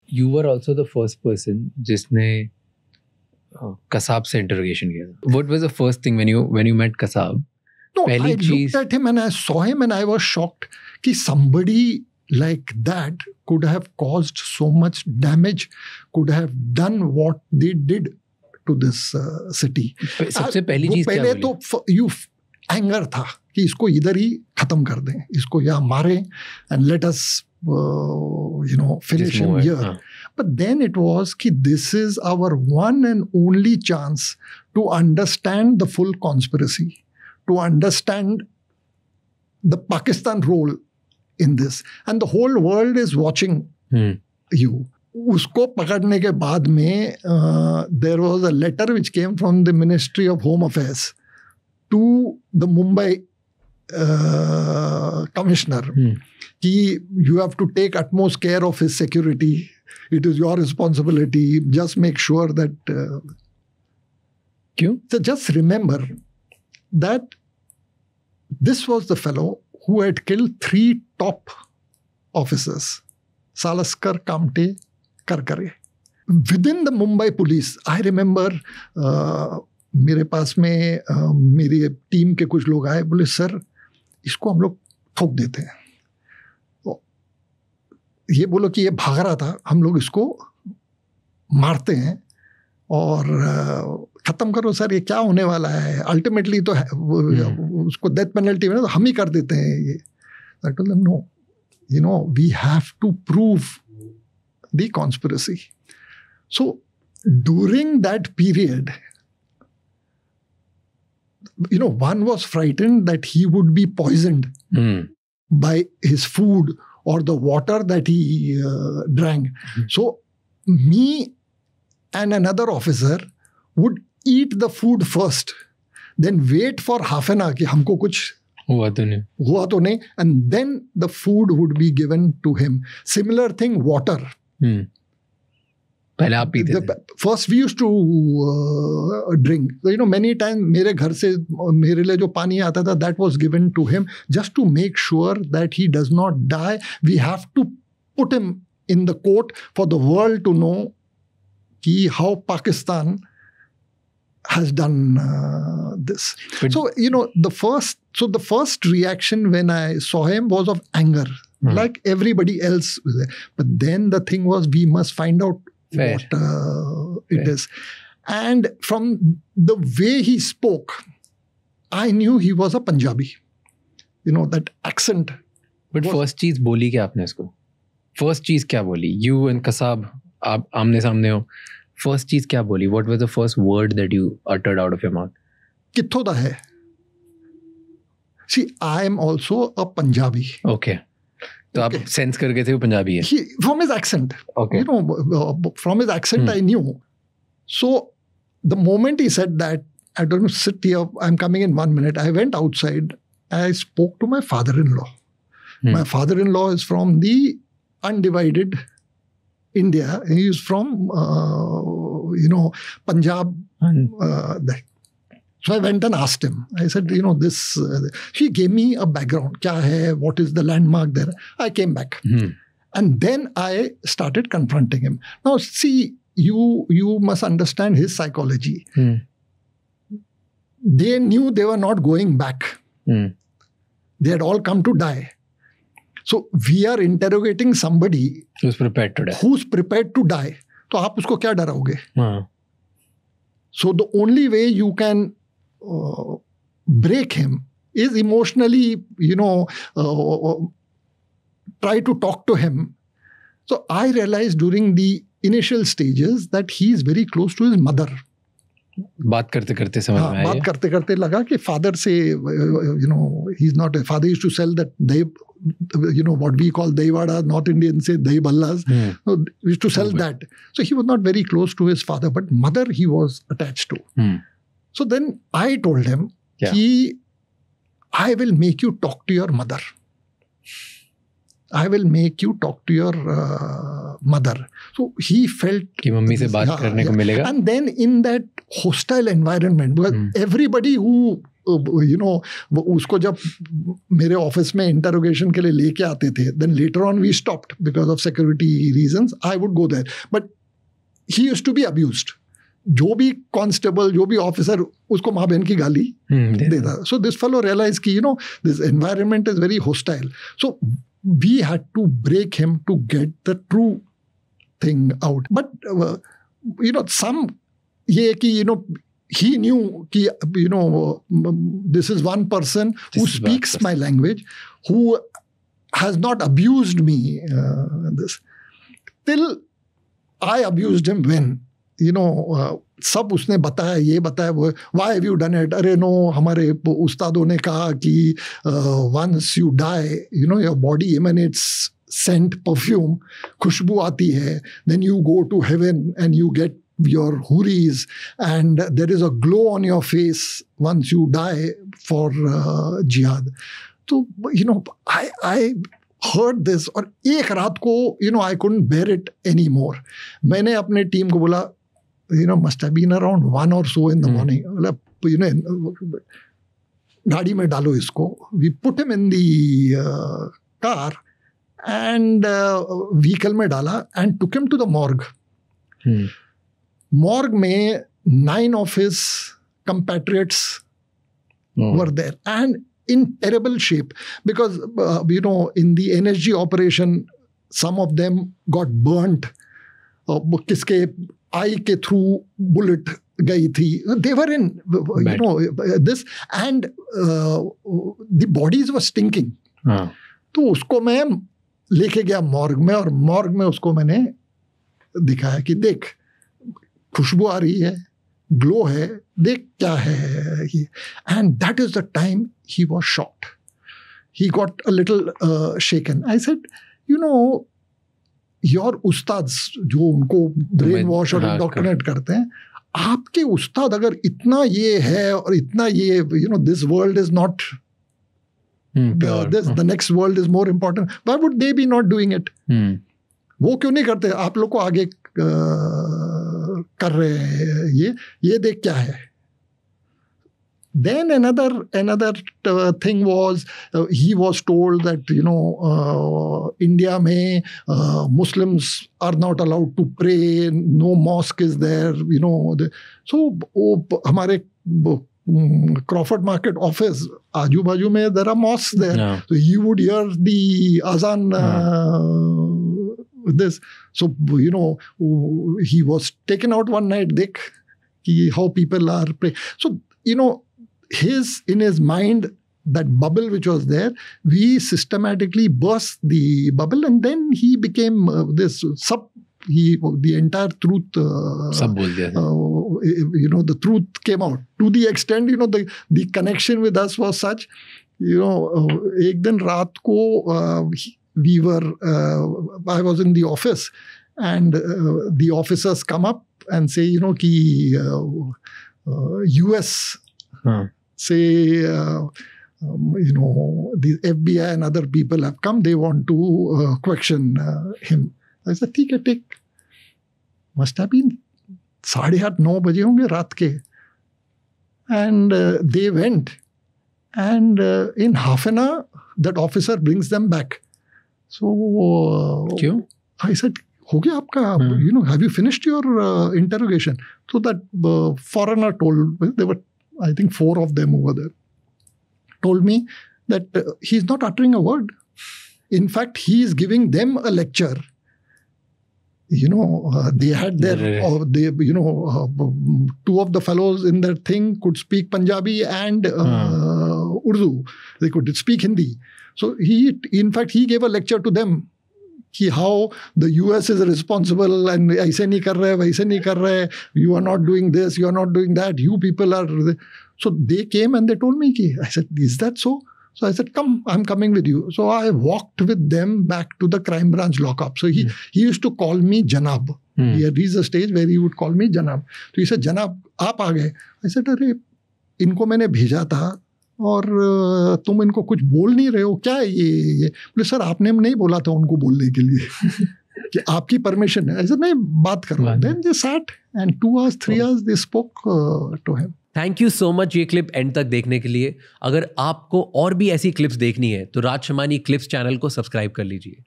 You were also the first person जिसने Kasab से interrogation किया था. What was the first thing when you met Kasab? No, I looked at him and I saw him and I was shocked कि somebody like that could have caused so much damage, could have done what they did to this city. सबसे पहली चीज क्या बोली? तो you anger था कि इसको इधर ही खत्म कर दें, इसको यहाँ मारें and let us finish him here. But then it was कि this is our one and only chance to understand the full conspiracy, to understand the Pakistan role in this, and the whole world is watching you. उसको पकड़ने के बाद में there was a letter which came from the Ministry of Home Affairs to the Mumbai commissioner कि you have to take utmost care of his security. It is your responsibility. Just make sure that. क्यों? So just remember that this was the fellow who had killed 3 top officers, Salaskar, Kamte, Karkare. Within the Mumbai police, I remember मेरे पास में मेरी team के कुछ लोग आए, बोले sir इसको हम लोग ठोक देते हैं, तो ये बोलो कि ये भाग रहा था, हम लोग इसको मारते हैं और खत्म करो सर, ये क्या होने वाला है, अल्टीमेटली तो उसको डेथ पेनल्टी में तो हम ही कर देते हैं ये. I told them no, we have to prove the conspiracy. So during that period, one was frightened that he would be poisoned by his food or the water that he drank. So me and another officer would eat the food first, then wait for half an hour कि हमको कुछ हुआ तो नहीं, and then the food would be given to him. Similar thing, water. पहले आप पीते थे? First we used to drink. Many times मेरे घर से मेरे लिए जो पानी आता था, that was given to him just to make sure that he does not die. We have to put him in the court for the world to know how Pakistan has done this. But the first reaction when I saw him was of anger, like everybody else. But then the thing was, we must find out what it is. And from the way he spoke, I knew he was a Punjabi. That accent. But first चीज बोली क्या आपने इसको? First चीज क्या बोली? You and Kasab, आप आमने सामने हो. First चीज क्या बोली? What was the first word that you uttered out of your mouth? कित्थों दा है? See, I am also a Punjabi. Okay. तो आप सेंस करके थे वो पंजाबी है? From his accent. Okay. From his accent I knew. So the moment he said that, I don't know, sit here, I'm coming in 1 minute. I went outside. I spoke to my father-in-law. My father-in-law is from the undivided India. He is from, Punjab. So I went and asked him. I said, this. He gave me a background. Kya hai? What is the landmark there? I came back. And then I started confronting him. Now, see, you must understand his psychology. They knew they were not going back. They had all come to die. So we are interrogating somebody who's prepared to die. तो आप उसको क्या डराओगे? So the only way you can break him is emotionally, try to talk to him. So I realized during the initial stages that he is very close to his mother. बात करते करते समझ में आया. बात करते करते लगा कि father से, he's not a father. Used to sell that dahi, what we call dahi vada, North Indians say dahi ballas. So used to sell that. So he was not very close to his father, but mother he was attached to. So then I told him, I will make you talk to your mother. I will make you talk to your mother. So he felt कि mummy से बात करने को मिलेगा. And then in that hostile environment. Because everybody who उसको जब मेरे office में इंटरोगेशन के लिए लेके आते थे, then later on we stopped because of security reasons. I would go there, but he used to be abused. जो भी कांस्टेबल, जो भी ऑफिसर, उसको माँ बहन की गाली देता. So this fellow realized कि this environment is very hostile. So we had to break him to get the true thing out. But some ये कि he knew कि this is one person who speaks my language, who has not abused me. This till I abused him when सब उसने बताया, ये बताया वो, why have you done it? अरे no, हमारे उस्तादों ने कहा कि once you die, your body emanates scent, perfume, खुशबू आती है, then you go to heaven and you get your huris and there is a glow on your face once you die for jihad. So I heard this और एक रात को I couldn't bear it anymore. मैंने अपने team को बोला, must have been around 1 or so in the morning. गाड़ी में डालो इसको. We put him in the car and vehicle में डाला and took him to the morgue. Morgue में 9 of his compatriots were there and in terrible shape because in the NSG operation some of them got burnt. किसके eye के through bullet गई थी. They were in this and the bodies were stinking. तो उसको मैं लेके गया morgue में और मॉर्ग में उसको मैंने दिखाया कि देख खुशबू आ रही है, ग्लो है, देख क्या है ये. And that is the time he was shocked. He got a little shaken. I said your उस्ताद्स जो उनको ब्रेन वॉश और इंडोक्ट्रिनेट करते हैं, आपके उस्ताद अगर इतना ये है और इतना ये this world is not the next world is more important, why would they be not doing it? वो क्यों नहीं करते? आप लोग को आगे कर रहे हैं ये देख क्या है. Then another thing was he was told that India में Muslims are not allowed to pray, no mosque is there, so हमारे Crawford Market office आजू बाजू में there are mosques there. Yeah. So he would hear the azan this. So he was taken out one night, dekh how people are praying. So in his mind, that bubble which was there, we systematically burst the bubble and then he became the entire truth the truth came out to the extent the connection with us was such. एक दिन रात को we were I was in the office and the officers come up and say कि US say the FBI and other people have come, they want to question him. I said ठीक है, take. Must have been 8:30-9 बजे होंगे रात के. And they went and in half an hour that officer brings them back. So क्यों? I said हो गया आपका, have you finished your interrogation? So that foreigner told, there were I think 4 of them over there, told me that he's not uttering a word. In fact, he is giving them a lecture. They had their, two of the fellows in their thing could speak Punjabi and Urdu. They could speak Hindi. So he gave a lecture to them. How the US is responsible and ऐसे नहीं कर रहे, वैसे नहीं कर रहे, you are not doing this, you are not doing that, you people are. So they came and they told me, I said, is that so? So I said, come, I'm coming with you. So I walked with them back to the crime branch lockup. So he used to call me Janab. He had reached a stage where he would call me Janab. So he said, Janab, आप आ गए. I said, अरे इनको मैंने भेजा था और तुम इनको कुछ बोल नहीं रहे हो, क्या है ये? बोले सर आपने नहीं बोला था उनको बोलने के लिए. कि आपकी परमिशन है, ऐसे नहीं बात करो. Then they sat and 2 hours, 3 hours they spoke to him. Thank you so much ये क्लिप एंड तक देखने के लिए. अगर आपको और भी ऐसी क्लिप्स देखनी है तो राज शमानी क्लिप्स चैनल को सब्सक्राइब कर लीजिए.